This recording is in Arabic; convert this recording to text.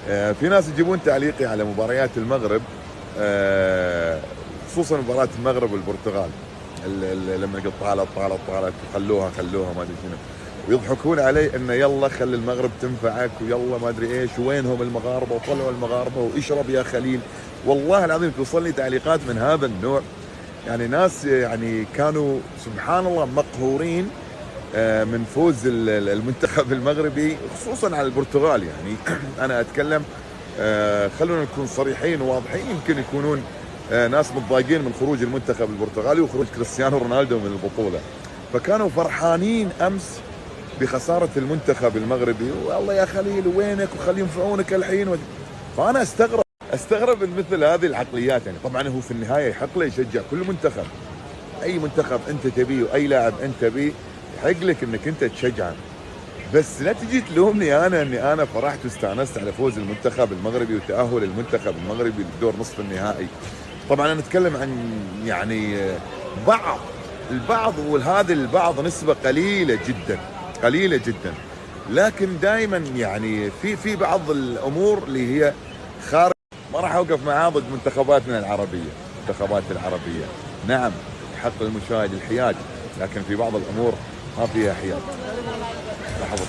في ناس يجيبون تعليقي على مباريات المغرب، خصوصا مباراة المغرب والبرتغال، لما يقول طالت خلوها ما ادري شنو، ويضحكون علي انه يلا خلي المغرب تنفعك ويلا ما ادري ايش، وينهم المغاربه وطلعوا المغاربه واشرب يا خليل. والله العظيم توصلني تعليقات من هذا النوع، يعني ناس يعني كانوا سبحان الله مقهورين من فوز المنتخب المغربي خصوصا على البرتغال. يعني انا اتكلم، خلونا نكون صريحين وواضحين، يمكن يكونون ناس متضايقين من خروج المنتخب البرتغالي وخروج كريستيانو رونالدو من البطولة، فكانوا فرحانين امس بخسارة المنتخب المغربي، والله يا خليل وينك وخلي ينفعونك الحين فانا استغرب من مثل هذه العقليات. يعني طبعا هو في النهاية يحق له يشجع كل منتخب، اي منتخب انت تبيه واي لاعب انت تبيه يحق لك انك انت تشجعه، بس لا تجي تلومني انا اني انا فرحت واستانست على فوز المنتخب المغربي وتاهل المنتخب المغربي للدور نصف النهائي. طبعا انا اتكلم عن يعني البعض، وهذا البعض نسبه قليله جدا، لكن دائما يعني في بعض الامور اللي هي خارج. ما راح اوقف معاه ضد منتخباتنا المنتخبات العربيه، نعم حق المشاهد الحياد، لكن في بعض الامور ما فيها حياد. لحظة.